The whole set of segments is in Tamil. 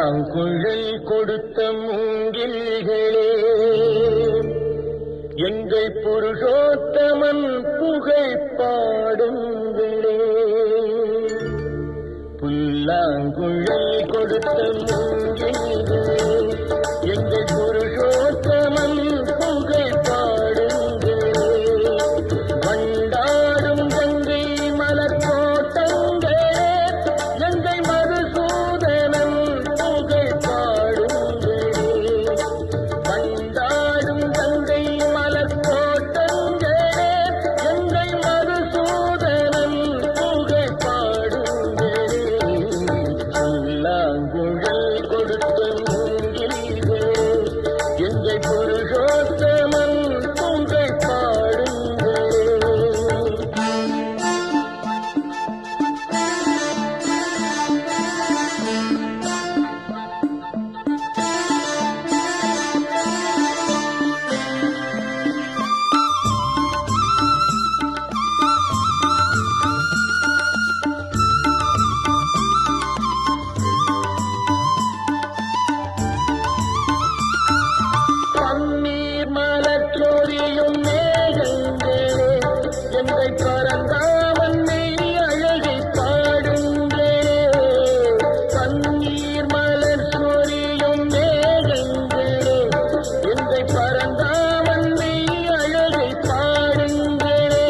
புல்லாங்குழல் கொடுத்த மூங்கில்களே, எங்கள் புருஷோத்தமன் புகழ் பாடுங்களே. புல்லாங்குழல் கொடுத்த மூங்கில்களே, எங்கள் புருஷோத்தமன் புகழ் பாடுங்களே. வண்டாடும் கங்கை மலர் தோட்டங்களே, எங்கள் மதுசூதனன் புகழ் பாடுங்களே. வண்டாடும் கங்கை மலர் தோட்டங்களே, எங்கள் மதுசூதனன் புகழ் பாடுங்களே. புல்லாங்குழல் கொடுத்த மூங்கில்களே, எங்கள் புருஷோத்தமன் புகழ் பாடுங்களே. பன்னீர் மலர் சோரியும் மேகங்களே, எங்கள் பரந்தாமன் மெய் அழகை பாடுங்களே. பன்னீர் மலர் சோரியும் மேகங்களே, எங்கள் பரந்தாமன் மெய் அழகை பாடுங்களே.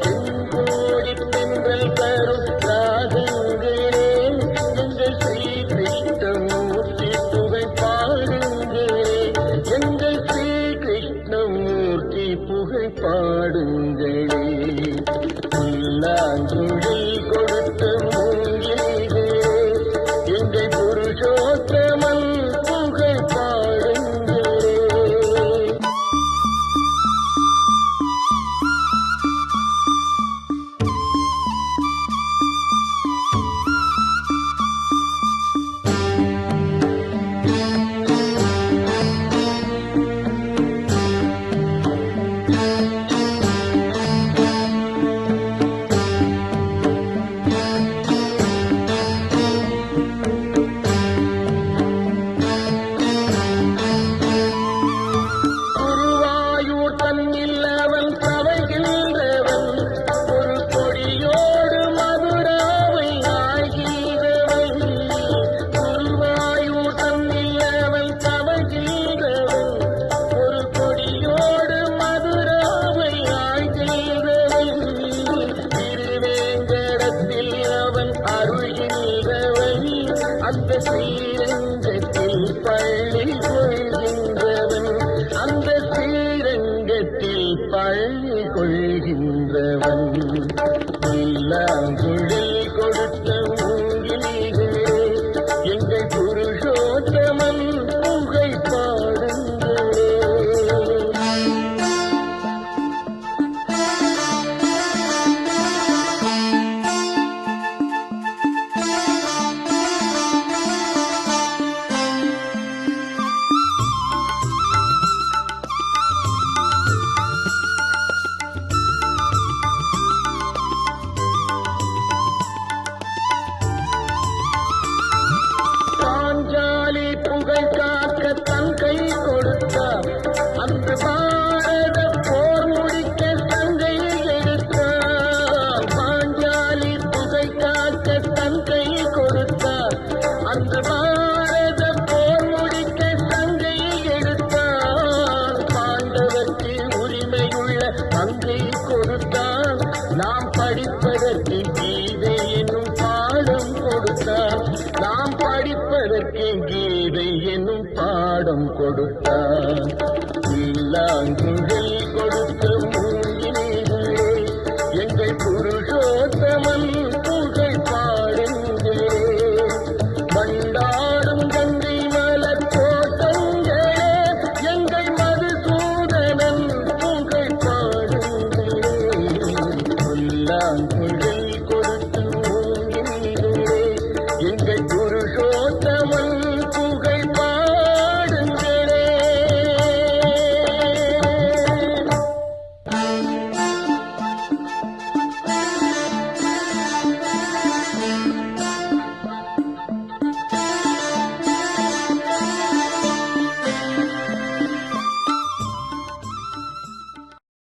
செங்கோடி பெண்கள் தரும் ராகங்களே, எங்கள் ஸ்ரீ கிருஷ்ணமூர்த்தி புகழ் பாடுங்களே. எங்கள் ஸ்ரீ கிருஷ்ணமூர்த்தி புகழ் பாடுங்களே. புல்லாங்குழல் கொடுத்த மூங்கில்களே, எங்கள் புருஷோத்தமன் புகழ் பாடுங்களே. குருவாயூர் தன்னில் அவன் தவழ்கின்றவன், ஒரு கொடியோடு மதுராவை ஆழ்கின்றவன். குருவாயூர் தன்னில் அவன் தவழ்கின்றவன், ஒரு கொடியோடு மதுராவை ஆழ்கின்றவன். திருவேங்கடத்தில் அவன் அருள்கின்றவன், அந்த ஸ்ரீரங்கத்தில் பள்ளி கொள்கின்றவன். அந்த ஸ்ரீரங்கத்தில் பள்ளி கொள்கின்றவன். புல்லாங்குழல் கொடுத்த மூங்கில்களே, எங்கள் புருஷோத்தமன் புகழ் பாடுங்களே. பாஞ்சாலி புகழ் காக்க தன் கை கொடுத்தார், அந்த பாரத போர் முடிக்க தங்கை எடுத்தார். பாஞ்சாலி புகழ் காக்க தன் கை கொடுத்தார், அந்த பாரத போர் முடிக்க தங்கை எடுத்தார். பாண்டவர்க்கு உரிமையுள்ள பங்கை கொடுத்தார், நாம் படிப்பதற்கு கீதை என்னும் பாடம் கொடுத்தார். நாம் படிப்பதற்கு கீதை என்னும் பாடம் கொடுத்தார். புல்லாங்குழல்